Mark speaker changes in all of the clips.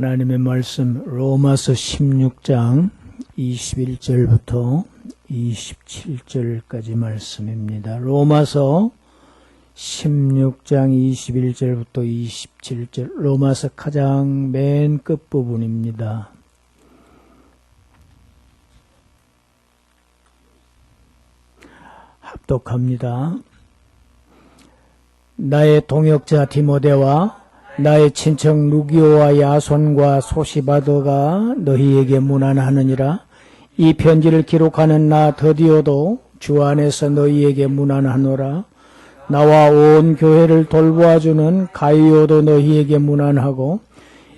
Speaker 1: 하나님의 말씀 로마서 16장 21절부터 27절까지 말씀입니다. 로마서 16장 21절부터 27절, 로마서 가장 맨 끝부분입니다. 합독합니다. 나의 동역자 디모데와 나의 친척 루기오와 야손과 소시바더가 너희에게 문안하느니라. 이 편지를 기록하는 나 더디오도 주 안에서 너희에게 문안하노라. 나와 온 교회를 돌보아주는 가이오도 너희에게 문안하고,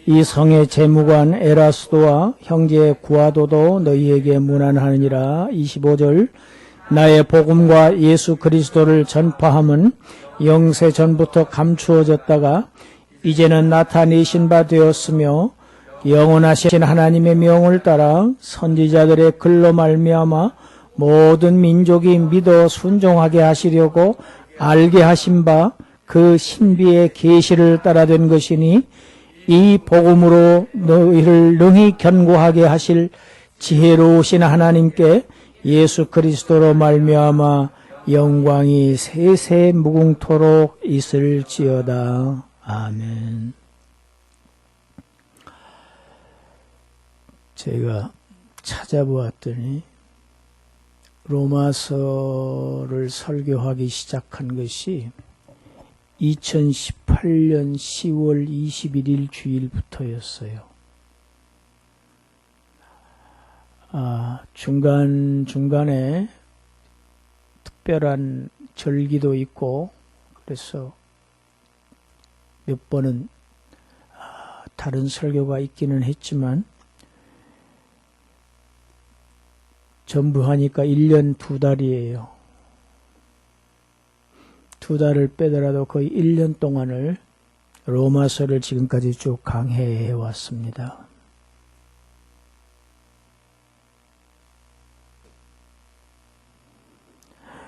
Speaker 1: 이 성의 재무관 에라스도와 형제 구아도도 너희에게 문안하느니라. 25절, 나의 복음과 예수 그리스도를 전파함은 영세 전부터 감추어졌다가 이제는 나타내신 바 되었으며, 영원하신 하나님의 명을 따라 선지자들의 글로 말미암아 모든 민족이 믿어 순종하게 하시려고 알게 하신 바 그 신비의 계시를 따라 된 것이니, 이 복음으로 너희를 능히 견고하게 하실 지혜로우신 하나님께 예수 그리스도로 말미암아 영광이 세세 무궁토록 있을지어다. 아멘. 제가 찾아보았더니 로마서를 설교하기 시작한 것이 2018년 10월 21일 주일부터였어요. 중간중간에 특별한 절기도 있고, 그래서 몇 번은 다른 설교가 있기는 했지만, 전부 하니까 1년 2달이에요. 2달을 빼더라도 거의 1년 동안을 로마서를 지금까지 쭉 강해해 왔습니다.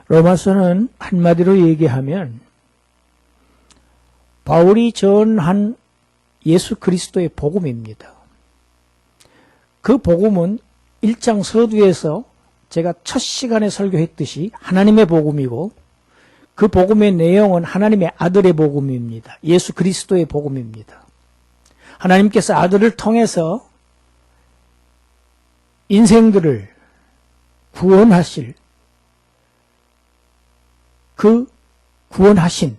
Speaker 1: 로마서는 한마디로 얘기하면 바울이 전한 예수 그리스도의 복음입니다. 그 복음은 1장 서두에서 제가 첫 시간에 설교했듯이 하나님의 복음이고, 그 복음의 내용은 하나님의 아들의 복음입니다. 예수 그리스도의 복음입니다. 하나님께서 아들을 통해서 인생들을 구원하실, 그 구원하신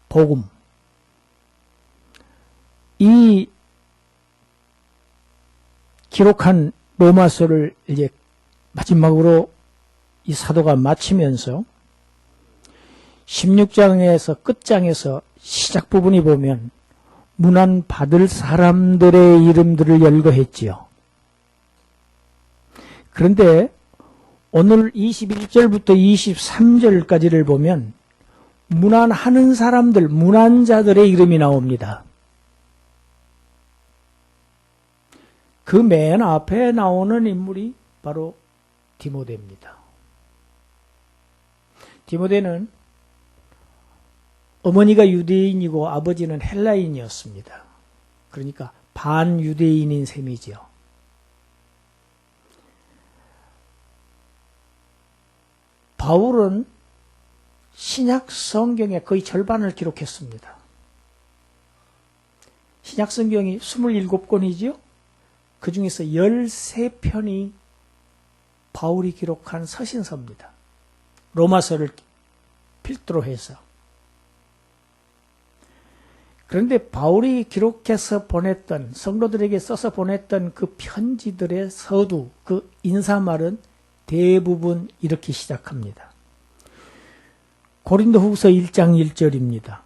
Speaker 1: 복음, 이 기록한 로마서를 이제 마지막으로 이 사도가 마치면서 16장에서 끝장에서 시작 부분이 보면 문안 받을 사람들의 이름들을 열거했지요. 그런데 오늘 21절부터 23절까지를 보면 문안하는 사람들, 문안자들의 이름이 나옵니다. 그 맨 앞에 나오는 인물이 바로 디모데입니다. 디모데는 어머니가 유대인이고 아버지는 헬라인이었습니다. 그러니까 반유대인인 셈이지요. 바울은 신약 성경의 거의 절반을 기록했습니다. 신약 성경이 27권이지요. 그 중에서 13편이 바울이 기록한 서신서입니다. 로마서를 필두로 해서. 그런데 바울이 기록해서 보냈던, 성도들에게 써서 보냈던 그 편지들의 서두, 그 인사말은 대부분 이렇게 시작합니다. 고린도후서 1장 1절입니다.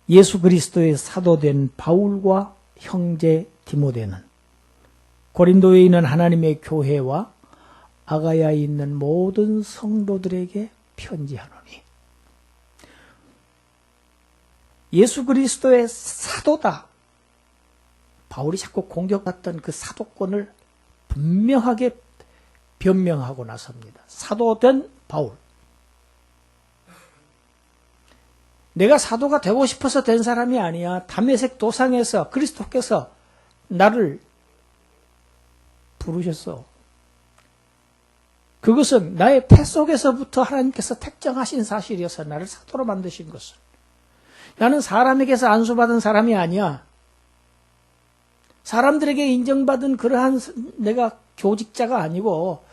Speaker 1: 예수 그리스도의 사도된 바울과 형제 디모데는 고린도에 있는 하나님의 교회와 아가야에 있는 모든 성도들에게 편지하노니. 예수 그리스도의 사도다. 바울이 자꾸 공격받던 그 사도권을 분명하게 변명하고 나섭니다. 사도된 바울. 내가 사도가 되고 싶어서 된 사람이 아니야. 다메섹 도상에서 그리스도께서 나를 부르셨어. 그것은 나의 폐 속에서부터 하나님께서 택정하신 사실이어서 나를 사도로 만드신 것은. 나는 사람에게서 안수받은 사람이 아니야. 사람들에게 인정받은 그러한 내가 교직자가 아니고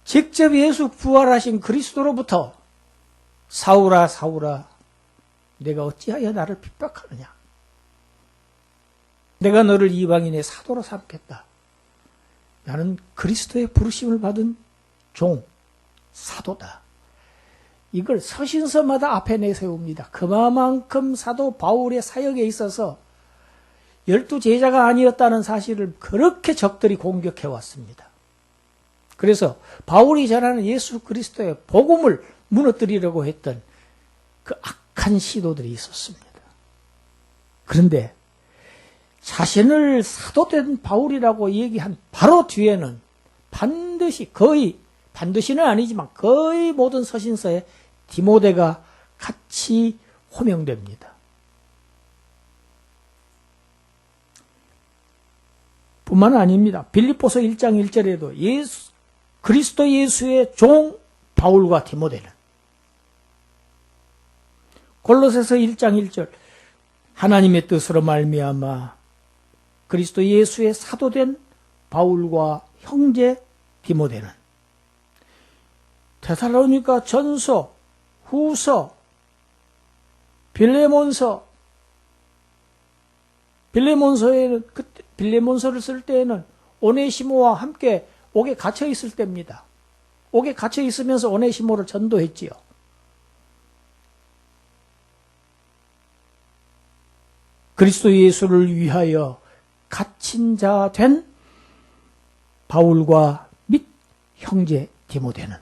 Speaker 1: 직접 예수 부활하신 그리스도로부터 사울아 사울아 내가 어찌하여 나를 핍박하느냐. 내가 너를 이방인의 사도로 삼겠다. 나는 그리스도의 부르심을 받은 종, 사도다. 이걸 서신서마다 앞에 내세웁니다. 그만큼 사도 바울의 사역에 있어서 12제자가 아니었다는 사실을 그렇게 적들이 공격해 왔습니다. 그래서 바울이 전하는 예수 그리스도의 복음을 무너뜨리려고 했던 그 악한 시도들이 있었습니다. 그런데 자신을 사도된 바울이라고 얘기한 바로 뒤에는 반드시는 아니지만 거의 모든 서신서에 디모데가 같이 호명됩니다. 뿐만 아닙니다. 빌립보서 1장 1절에도 그리스도 예수의 종 바울과 디모데는, 골로새서 1장 1절 하나님의 뜻으로 말미암아 그리스도 예수의 사도된 바울과 형제 디모데는, 데살로니가 전서, 후서, 빌레몬서를 쓸 때에는 오네시모와 함께 옥에 갇혀 있을 때입니다. 옥에 갇혀 있으면서 오네시모를 전도했지요. 그리스도 예수를 위하여 갇힌 자 된 바울과 및 형제 디모데는,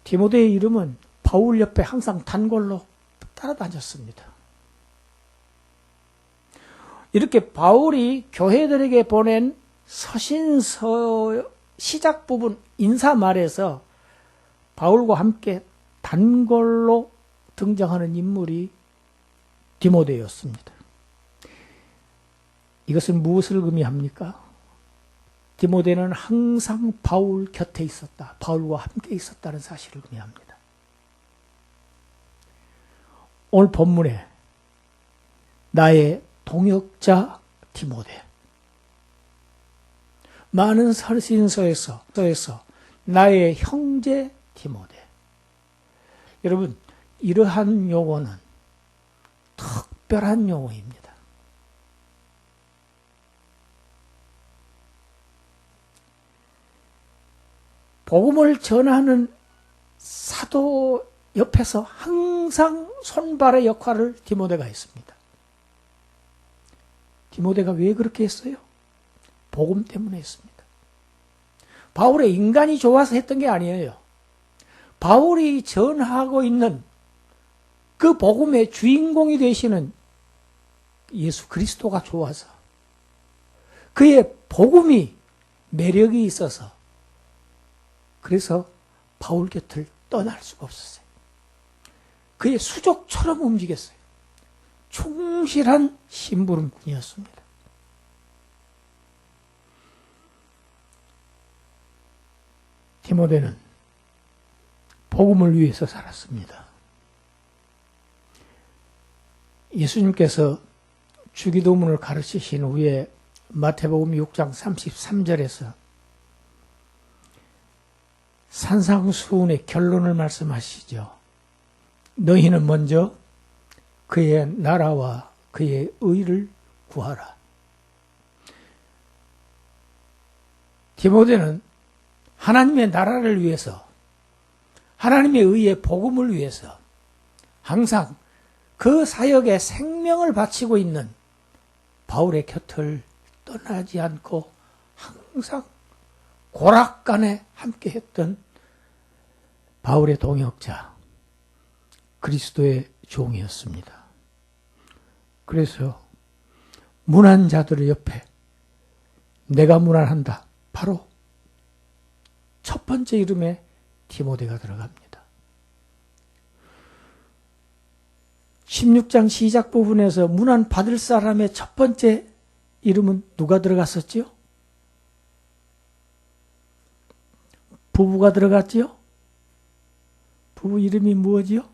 Speaker 1: 디모데의 이름은 바울 옆에 항상 단골로 따라다녔습니다. 이렇게 바울이 교회들에게 보낸 서신서 시작 부분 인사말에서 바울과 함께 단골로 등장하는 인물이 디모데였습니다. 이것은 무엇을 의미합니까? 디모데는 항상 바울 곁에 있었다. 바울과 함께 있었다는 사실을 의미합니다. 오늘 본문에 나의 동역자 디모데, 많은 서신서에서 나의 형제 디모데. 여러분, 이러한 용어는 특별한 용어입니다. 복음을 전하는 사도 옆에서 항상 손발의 역할을 디모데가 했습니다. 디모데가 왜 그렇게 했어요? 복음 때문에 했습니다. 바울의 인간이 좋아서 했던 게 아니에요. 바울이 전하고 있는 그 복음의 주인공이 되시는 예수 그리스도가 좋아서, 그의 복음이 매력이 있어서, 그래서 바울 곁을 떠날 수가 없었어요. 그의 수족처럼 움직였어요. 충실한 심부름꾼이었습니다. 디모데는 복음을 위해서 살았습니다. 예수님께서 주기도문을 가르치신 후에 마태복음 6장 33절에서 산상수훈의 결론을 말씀하시죠. 너희는 먼저 그의 나라와 그의 의를 구하라. 디모데는 하나님의 나라를 위해서, 하나님의 의의 복음을 위해서 항상 그 사역에 생명을 바치고 있는 바울의 곁을 떠나지 않고 항상 고락간에 함께했던 바울의 동역자, 그리스도의 종이었습니다. 그래서 문안 자들의 옆에 내가 문안한다. 바로 첫 번째 이름에 디모데가 들어갑니다. 16장 시작 부분에서 문안 받을 사람의 첫 번째 이름은 누가 들어갔었지요? 부부가 들어갔지요? 부부 이름이 무엇이요?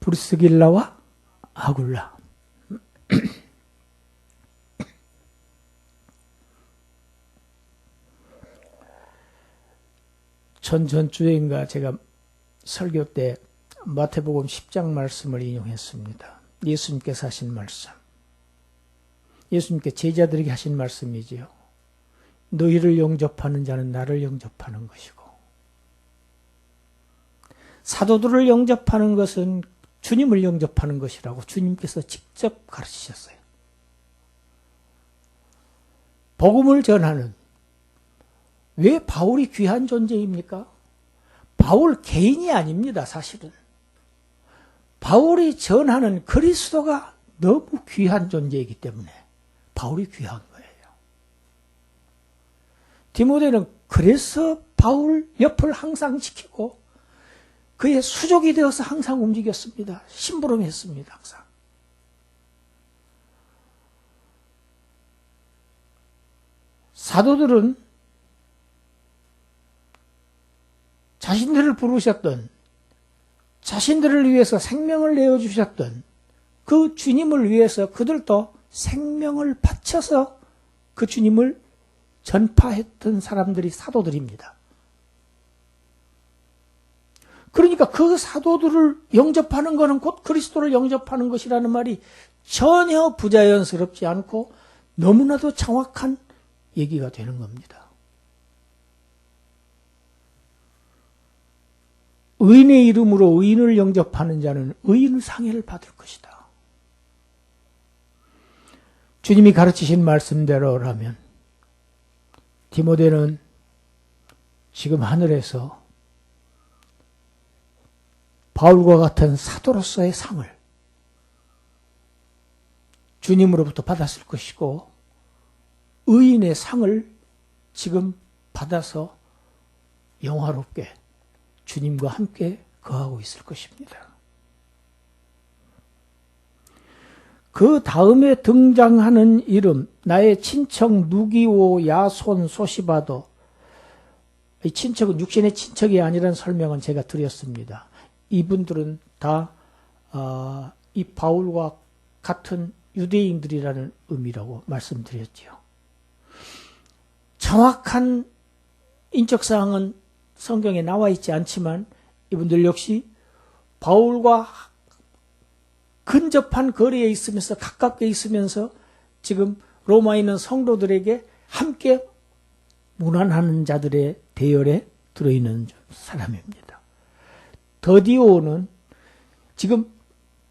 Speaker 1: 브리스길라와 아굴라. 전주에인가 제가 설교 때 마태복음 10장 말씀을 인용했습니다. 예수님께서 하신 말씀. 예수님께 제자들에게 하신 말씀이지요. 너희를 영접하는 자는 나를 영접하는 것이고, 사도들을 영접하는 것은 주님을 영접하는 것이라고 주님께서 직접 가르치셨어요. 복음을 전하는, 왜 바울이 귀한 존재입니까? 바울 개인이 아닙니다, 사실은. 바울이 전하는 그리스도가 너무 귀한 존재이기 때문에 바울이 귀한 거예요. 디모데는 그래서 바울 옆을 항상 지키고 그의 수족이 되어서 항상 움직였습니다. 심부름했습니다, 항상. 사도들은 자신들을 부르셨던, 자신들을 위해서 생명을 내어주셨던 그 주님을 위해서 그들도 생명을 바쳐서 그 주님을 전파했던 사람들이 사도들입니다. 그러니까 그 사도들을 영접하는 것은 곧 그리스도를 영접하는 것이라는 말이 전혀 부자연스럽지 않고 너무나도 정확한 얘기가 되는 겁니다. 의인의 이름으로 의인을 영접하는 자는 의인 상해를 받을 것이다. 주님이 가르치신 말씀대로라면 디모데는 지금 하늘에서 바울과 같은 사도로서의 상을 주님으로부터 받았을 것이고, 의인의 상을 지금 받아서 영화롭게 주님과 함께 거하고 있을 것입니다. 그 다음에 등장하는 이름, 나의 친척 누기오, 야손, 소시바도. 이 친척은 육신의 친척이 아니라는 설명은 제가 드렸습니다. 이분들은 다 이 바울과 같은 유대인들이라는 의미라고 말씀드렸지요. 정확한 인적사항은 성경에 나와 있지 않지만 이분들 역시 바울과 근접한 거리에 있으면서, 가깝게 있으면서 지금 로마에 있는 성도들에게 함께 문안하는 자들의 대열에 들어있는 사람입니다. 더디오는 지금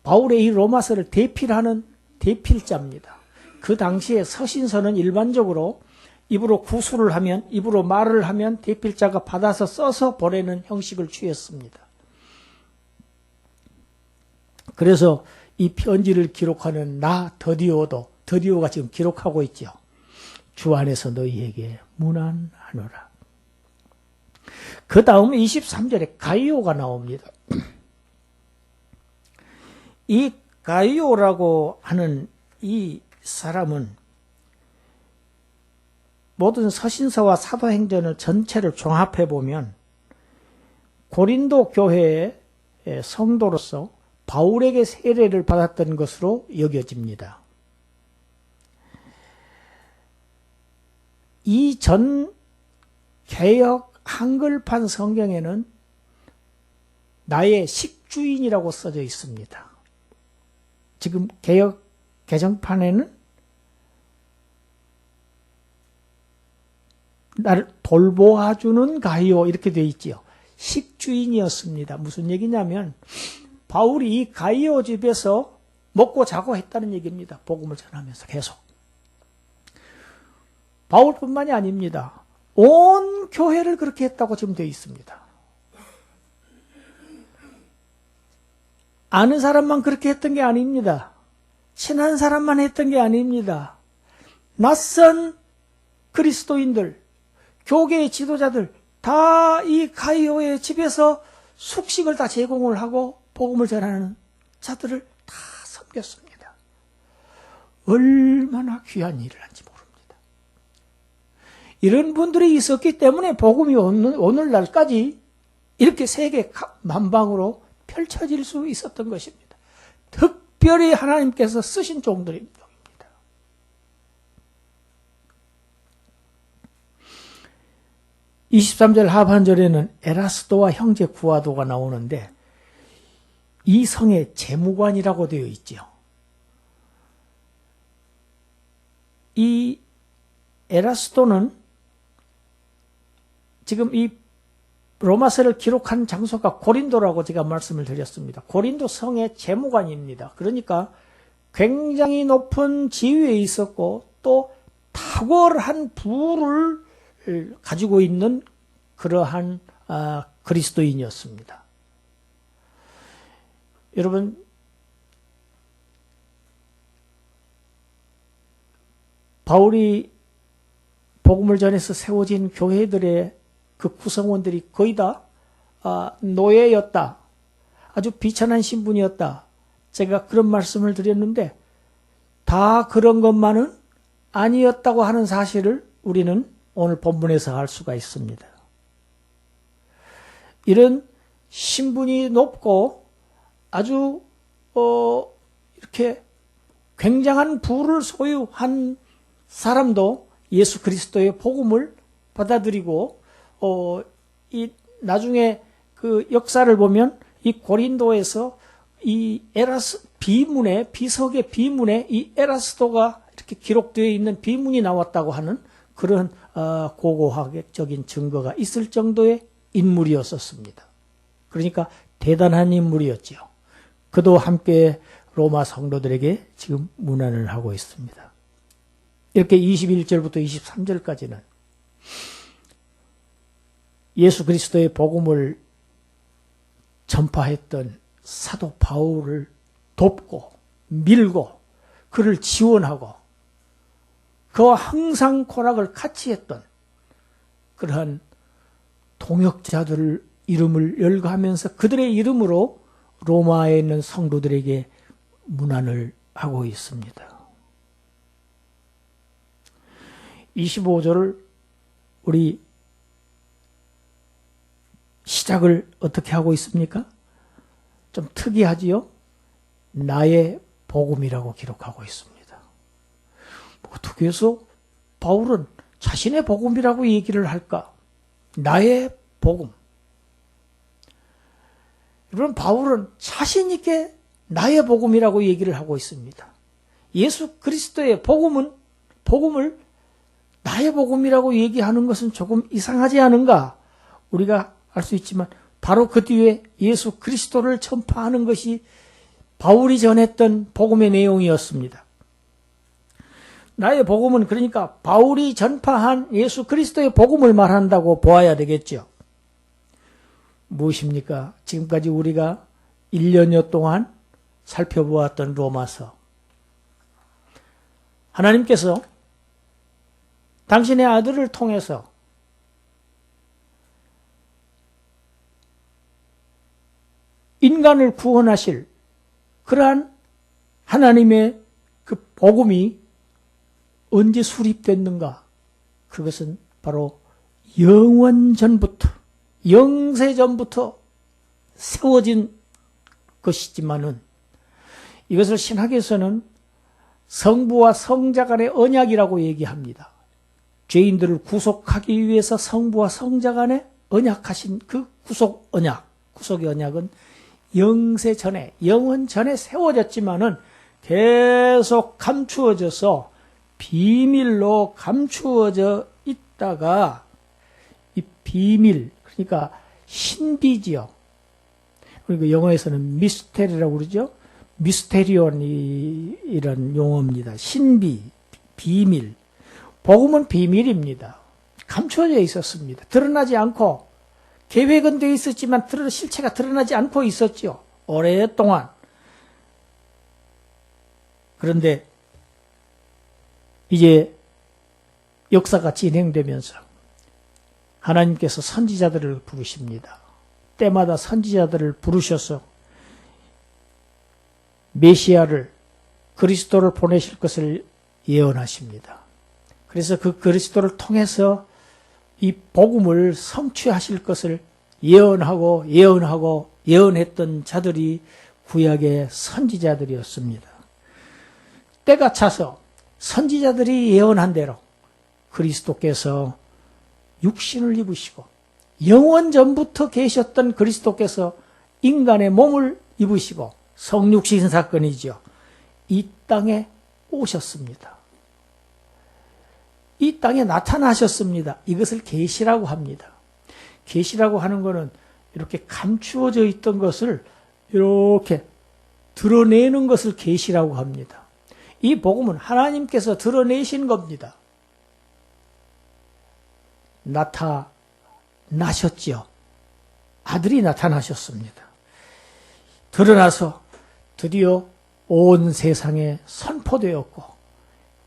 Speaker 1: 바울의 이 로마서를 대필하는 대필자입니다. 그 당시에 서신서는 일반적으로 입으로 구술을 하면, 입으로 말을 하면 대필자가 받아서 써서 보내는 형식을 취했습니다. 그래서 이 편지를 기록하는 나 더디오가 지금 기록하고 있죠. 주 안에서 너희에게 문안하노라. 그 다음 23절에 가이오가 나옵니다. 이 가이오라고 하는 이 사람은 모든 서신서와 사도행전을 전체를 종합해 보면 고린도 교회의 성도로서 바울에게 세례를 받았던 것으로 여겨집니다. 이전 개역 한글판 성경에는 나의 식주인이라고 써져 있습니다. 지금 개역 개정판에는 나를 돌보아주는 가이오 이렇게 되어 있지요. 식주인이었습니다. 무슨 얘기냐면 바울이 이 가이오 집에서 먹고 자고 했다는 얘기입니다. 복음을 전하면서 계속. 바울뿐만이 아닙니다. 온 교회를 그렇게 했다고 지금 되어 있습니다. 아는 사람만 그렇게 했던 게 아닙니다. 친한 사람만 했던 게 아닙니다. 낯선 그리스도인들, 교계의 지도자들 다 이 가이오의 집에서 숙식을 다 제공을 하고 복음을 전하는 자들을 다 섬겼습니다. 얼마나 귀한 일을 한지 모릅니다. 이런 분들이 있었기 때문에 복음이 오늘날까지 이렇게 세계 만방으로 펼쳐질 수 있었던 것입니다. 특별히 하나님께서 쓰신 종들입니다. 23절 하반절에는 에라스도와 형제 구아도가 나오는데 이 성의 재무관이라고 되어 있죠. 이 에라스도는 지금 이 로마서를 기록한 장소가 고린도라고 제가 말씀을 드렸습니다. 고린도 성의 재무관입니다. 그러니까 굉장히 높은 지위에 있었고 또 탁월한 부를 가지고 있는 그러한 그리스도인이었습니다. 여러분, 바울이 복음을 전해서 세워진 교회들의 그 구성원들이 거의 다 노예였다. 아주 비천한 신분이었다. 제가 그런 말씀을 드렸는데 다 그런 것만은 아니었다고 하는 사실을 우리는 오늘 본문에서 알 수가 있습니다. 이런 신분이 높고 아주 이렇게 굉장한 부를 소유한 사람도 예수 그리스도의 복음을 받아들이고 이 나중에 그 역사를 보면 이 고린도에서 이 비석의 비문에 이 에라스도가 이렇게 기록되어 있는 비문이 나왔다고 하는 그런 고고학적인 증거가 있을 정도의 인물이었었습니다. 그러니까 대단한 인물이었지요. 그도 함께 로마 성도들에게 지금 문안을 하고 있습니다. 이렇게 21절부터 23절까지는 예수 그리스도의 복음을 전파했던 사도 바울을 돕고 밀고 그를 지원하고 그와 항상 고락을 같이 했던 그러한 동역자들 이름을 열거하면서 그들의 이름으로 로마에 있는 성도들에게 문안을 하고 있습니다. 25절을 우리 시작을 어떻게 하고 있습니까? 좀 특이하지요? 나의 복음이라고 기록하고 있습니다. 어떻게 해서 바울은 자신의 복음이라고 얘기를 할까? 나의 복음. 여러분, 바울은 자신 있게 나의 복음이라고 얘기를 하고 있습니다. 예수 그리스도의 복음을 나의 복음이라고 얘기하는 것은 조금 이상하지 않은가? 우리가 알 수 있지만 바로 그 뒤에 예수 그리스도를 전파하는 것이 바울이 전했던 복음의 내용이었습니다. 나의 복음은 그러니까 바울이 전파한 예수 그리스도의 복음을 말한다고 보아야 되겠죠. 무엇입니까? 지금까지 우리가 1년여 동안 살펴보았던 로마서. 하나님께서 당신의 아들을 통해서 인간을 구원하실 그러한 하나님의 그 복음이 언제 수립됐는가? 그것은 바로 영원전부터, 영세전부터 세워진 것이지만은 이것을 신학에서는 성부와 성자 간의 언약이라고 얘기합니다. 죄인들을 구속하기 위해서 성부와 성자 간에 언약하신 그 구속 언약, 구속의 언약은 영세 전에, 영원 전에 세워졌지만은 계속 감추어져서 비밀로 감추어져 있다가 이 비밀, 그러니까 신비지요. 그리고 영어에서는 미스테리라고 그러죠. 미스테리온이 이런 용어입니다. 신비, 비밀. 복음은 비밀입니다. 감추어져 있었습니다. 드러나지 않고 계획은 되어 있었지만 실체가 드러나지 않고 있었죠. 오랫동안. 그런데 이제 역사가 진행되면서 하나님께서 선지자들을 부르십니다. 때마다 선지자들을 부르셔서 메시아를 그리스도를 보내실 것을 예언하십니다. 그래서 그 그리스도를 통해서 이 복음을 성취하실 것을 예언했던 자들이 구약의 선지자들이었습니다. 때가 차서 선지자들이 예언한 대로 그리스도께서 육신을 입으시고 영원 전부터 계셨던 그리스도께서 인간의 몸을 입으시고 성육신 사건이죠. 이 땅에 오셨습니다. 이 땅에 나타나셨습니다. 이것을 계시라고 합니다. 계시라고 하는 것은 이렇게 감추어져 있던 것을 이렇게 드러내는 것을 계시라고 합니다. 이 복음은 하나님께서 드러내신 겁니다. 나타나셨지요. 아들이 나타나셨습니다. 드러나서 드디어 온 세상에 선포되었고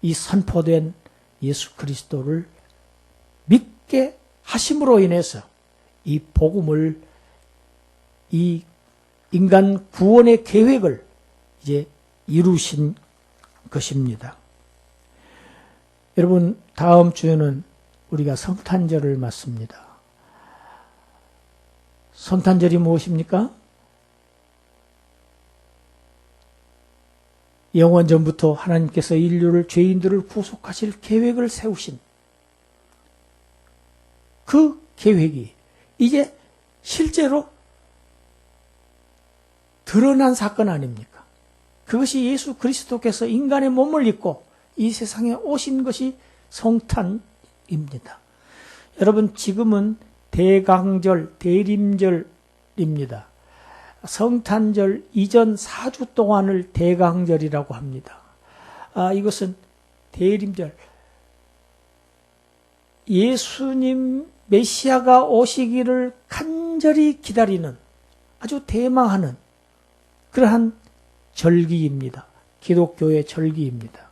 Speaker 1: 이 선포된 예수 그리스도를 믿게 하심으로 인해서 이 복음을, 이 인간 구원의 계획을 이제 이루신 것입니다. 여러분, 다음 주에는 우리가 성탄절을 맞습니다. 성탄절이 무엇입니까? 영원 전부터 하나님께서 인류를, 죄인들을 구속하실 계획을 세우신 그 계획이 이제 실제로 드러난 사건 아닙니까? 그것이 예수 그리스도께서 인간의 몸을 입고 이 세상에 오신 것이 성탄입니다. 여러분, 지금은 대강절, 대림절입니다. 성탄절 이전 4주 동안을 대강절이라고 합니다. 이것은 대림절, 예수님 메시아가 오시기를 간절히 기다리는 아주 대망하는 그러한 절기입니다. 기독교의 절기입니다.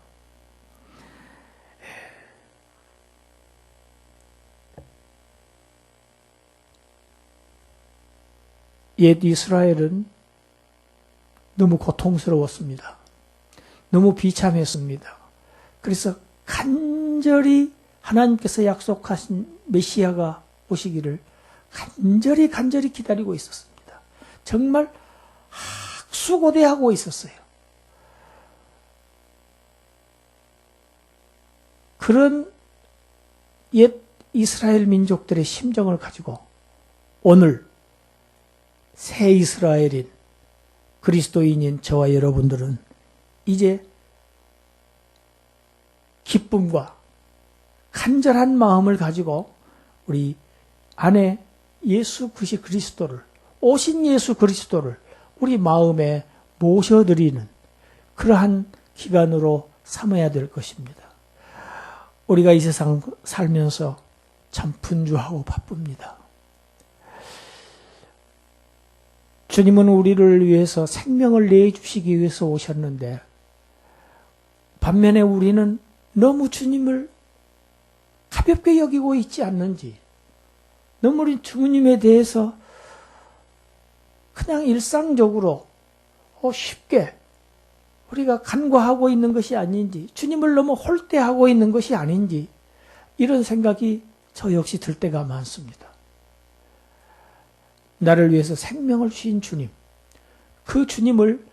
Speaker 1: 옛 이스라엘은 너무 고통스러웠습니다. 너무 비참했습니다. 그래서 간절히 하나님께서 약속하신 메시아가 오시기를 간절히 기다리고 있었습니다. 정말 학수고대하고 있었어요. 그런 옛 이스라엘 민족들의 심정을 가지고 오늘 새 이스라엘인 그리스도인인 저와 여러분들은 이제 기쁨과 간절한 마음을 가지고 우리 안에 예수 그리스도를, 오신 예수 그리스도를 우리 마음에 모셔드리는 그러한 기간으로 삼아야 될 것입니다. 우리가 이 세상 살면서 참 분주하고 바쁩니다. 주님은 우리를 위해서 생명을 내주시기 위해서 오셨는데 반면에 우리는 너무 주님을 가볍게 여기고 있지 않는지, 너무 우리 주님에 대해서 그냥 일상적으로 쉽게 우리가 간과하고 있는 것이 아닌지, 주님을 너무 홀대하고 있는 것이 아닌지, 이런 생각이 저 역시 들 때가 많습니다. 나를 위해서 생명을 주신 주님, 그 주님을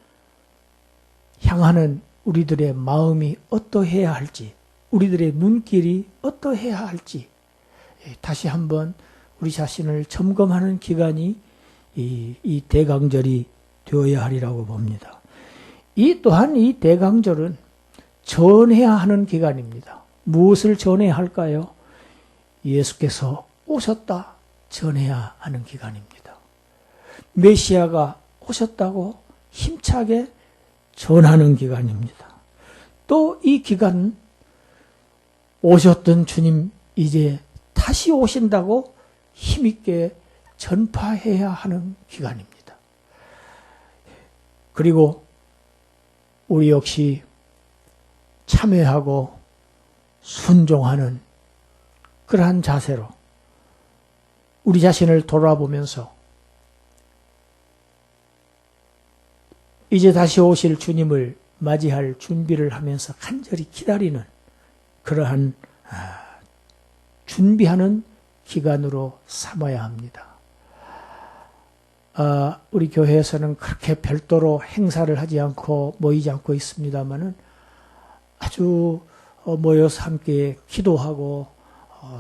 Speaker 1: 향하는 우리들의 마음이 어떠해야 할지, 우리들의 눈길이 어떠해야 할지 다시 한번 우리 자신을 점검하는 기간이 이 대강절이 되어야 하리라고 봅니다. 또한 이 대강절은 전해야 하는 기간입니다. 무엇을 전해야 할까요? 예수께서 오셨다 전해야 하는 기간입니다. 메시아가 오셨다고 힘차게 전하는 기간입니다. 또 이 기간은 오셨던 주님 이제 다시 오신다고 힘있게 전파해야 하는 기간입니다. 그리고 우리 역시 참회하고 순종하는 그러한 자세로 우리 자신을 돌아보면서 이제 다시 오실 주님을 맞이할 준비를 하면서 간절히 기다리는 그러한 준비하는 기간으로 삼아야 합니다. 우리 교회에서는 그렇게 별도로 행사를 하지 않고 모이지 않고 있습니다만은 아주 모여서 함께 기도하고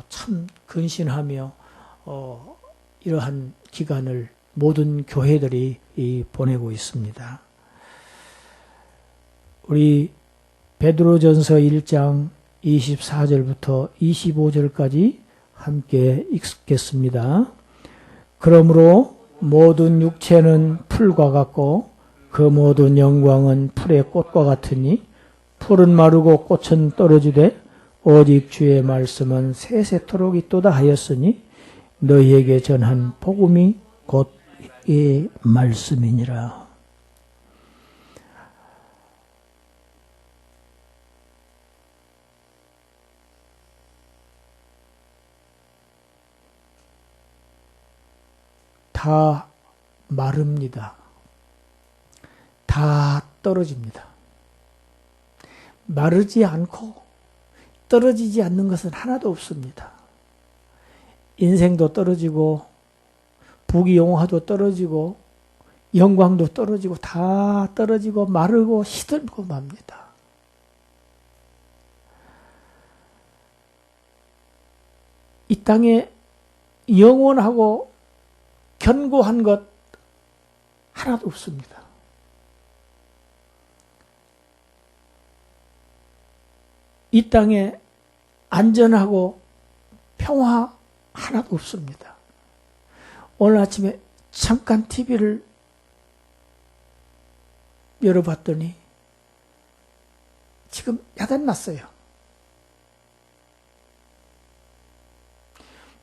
Speaker 1: 참 근신하며 이러한 기간을 모든 교회들이 보내고 있습니다. 우리 베드로전서 1장 24절부터 25절까지 함께 읽겠습니다. 그러므로 모든 육체는 풀과 같고 그 모든 영광은 풀의 꽃과 같으니 풀은 마르고 꽃은 떨어지되 오직 주의 말씀은 세세토록 있도다 하였으니 너희에게 전한 복음이 곧 이 말씀이니라. 다 마릅니다. 다 떨어집니다. 마르지 않고 떨어지지 않는 것은 하나도 없습니다. 인생도 떨어지고 부귀영화도 떨어지고 영광도 떨어지고 다 떨어지고 마르고 시들고 맙니다. 이 땅에 영원하고 견고한 것 하나도 없습니다. 이 땅에 안전하고 평화 하나도 없습니다. 오늘 아침에 잠깐 TV를 열어봤더니 지금 야단 났어요.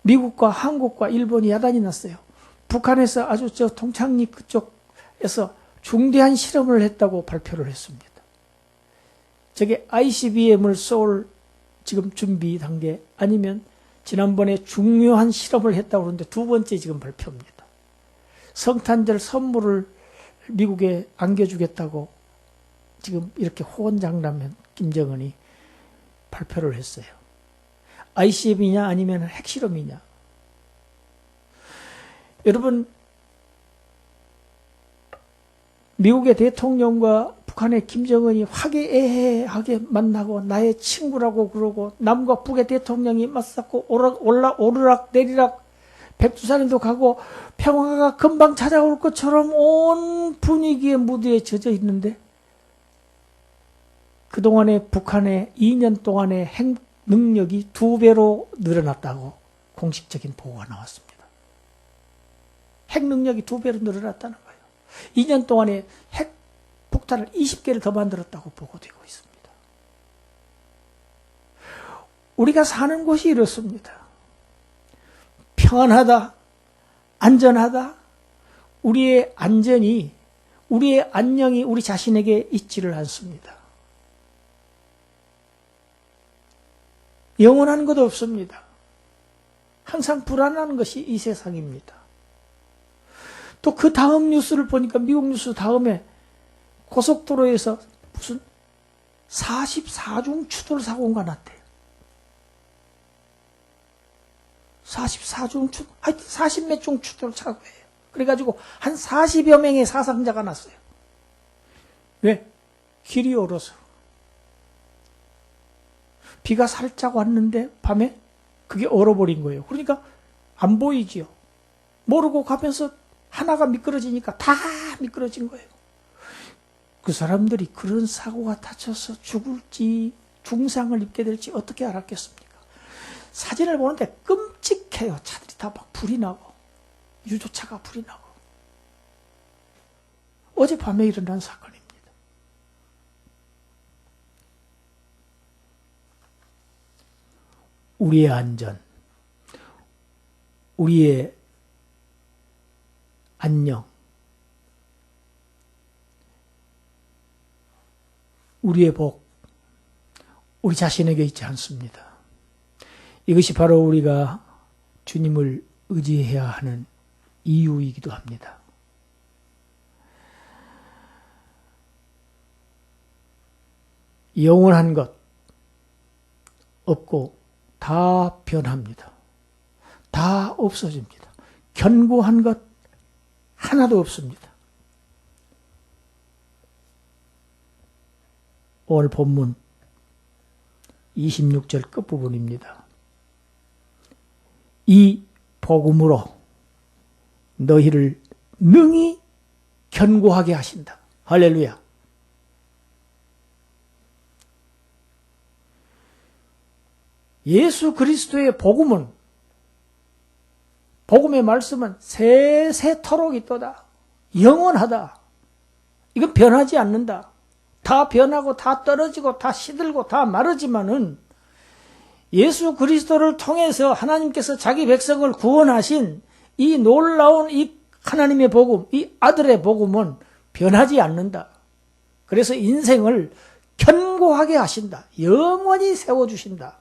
Speaker 1: 미국과 한국과 일본이 야단이 났어요. 북한에서 아주 저 동창리 그쪽에서 중대한 실험을 했다고 발표를 했습니다. 저게 ICBM을 쏠 지금 준비 단계 아니면 지난번에 중요한 실험을 했다고 그러는데 두 번째 지금 발표입니다. 성탄절 선물을 미국에 안겨주겠다고 지금 이렇게 호언장담한 김정은이 발표를 했어요. ICBM이냐 아니면 핵실험이냐. 여러분, 미국의 대통령과 북한의 김정은이 화기애애하게 만나고 나의 친구라고 그러고 남과 북의 대통령이 맞섰고 오르락 내리락 백두산에도 가고 평화가 금방 찾아올 것처럼 온 분위기의 무드에 젖어 있는데 그동안에 북한의 2년 동안의 핵 능력이 2배로 늘어났다고 공식적인 보고가 나왔습니다. 핵 능력이 2배로 늘어났다는 거예요. 2년 동안에 핵 폭탄을 20개를 더 만들었다고 보고되고 있습니다. 우리가 사는 곳이 이렇습니다. 평안하다, 안전하다, 우리의 안전이, 우리의 안녕이 우리 자신에게 있지를 않습니다. 영원한 것 없습니다. 항상 불안한 것이 이 세상입니다. 또 그 다음 뉴스를 보니까 미국 뉴스 다음에 고속도로에서 무슨 44중 추돌 사고가 났대요. 44중 추돌, 하여튼 40몇 중 추돌 사고예요. 그래가지고 한 40여 명의 사상자가 났어요. 왜? 길이 얼어서. 비가 살짝 왔는데 밤에 그게 얼어버린 거예요. 그러니까 안 보이지요. 모르고 가면서 하나가 미끄러지니까 다 미끄러진 거예요. 그 사람들이 그런 사고가 다쳐서 죽을지 중상을 입게 될지 어떻게 알았겠습니까? 사진을 보는데 끔찍해요. 차들이 다 막 불이 나고 유조차가 불이 나고. 어젯밤에 일어난 사건입니다. 우리의 안전, 우리의 안녕, 우리의 복, 우리 자신에게 있지 않습니다. 이것이 바로 우리가 주님을 의지해야 하는 이유이기도 합니다. 영원한 것 없고 다 변합니다. 다 없어집니다. 견고한 것 하나도 없습니다. 오늘 본문 26절 끝부분입니다. 이 복음으로 너희를 능히 견고하게 하신다. 할렐루야. 예수 그리스도의 복음은, 복음의 말씀은 세세토록 있도다. 영원하다. 이건 변하지 않는다. 다 변하고 다 떨어지고 다 시들고 다 마르지만은 예수 그리스도를 통해서 하나님께서 자기 백성을 구원하신 이 놀라운 이 하나님의 복음, 이 아들의 복음은 변하지 않는다. 그래서 인생을 견고하게 하신다. 영원히 세워주신다.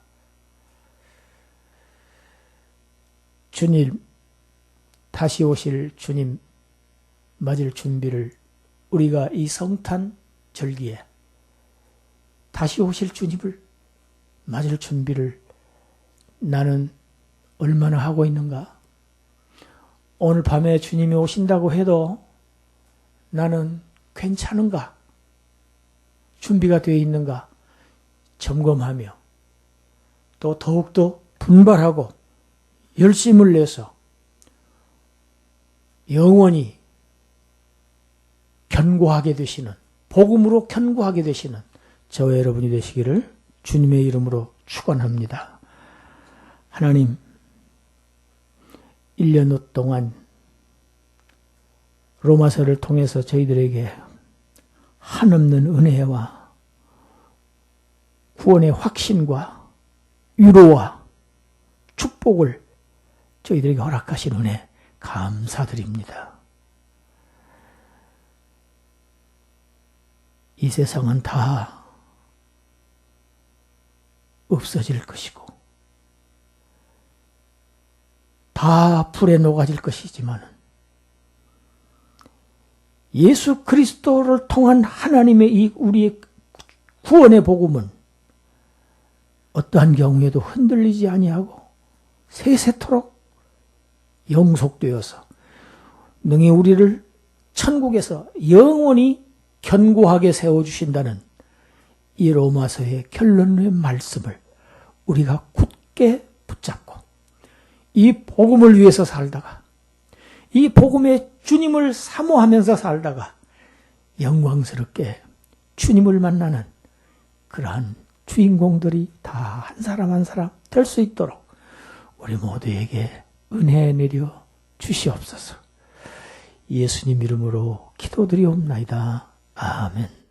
Speaker 1: 주님, 다시 오실 주님 맞을 준비를 우리가 이 성탄 절기에 다시 오실 주님을 맞을 준비를 나는 얼마나 하고 있는가? 오늘 밤에 주님이 오신다고 해도 나는 괜찮은가? 준비가 되어 있는가? 점검하며 또 더욱더 분발하고 열심을 내서 영원히 견고하게 되시는, 복음으로 견고하게 되시는 저와 여러분이 되시기를 주님의 이름으로 축원합니다. 하나님, 1년 동안 로마서를 통해서 저희들에게 한없는 은혜와 구원의 확신과 위로와 축복을 저희들에게 허락하신 은혜 감사드립니다. 이 세상은 다 없어질 것이고 다 불에 녹아질 것이지만 예수 그리스도를 통한 하나님의 이 우리의 구원의 복음은 어떠한 경우에도 흔들리지 아니하고 세세토록 영속되어서 능히 우리를 천국에서 영원히 견고하게 세워주신다는 이 로마서의 결론의 말씀을 우리가 굳게 붙잡고 이 복음을 위해서 살다가 이 복음의 주님을 사모하면서 살다가 영광스럽게 주님을 만나는 그러한 주인공들이 다 한 사람 한 사람 될 수 있도록 우리 모두에게 은혜 내려 주시옵소서. 예수님 이름으로 기도드리옵나이다. 아멘.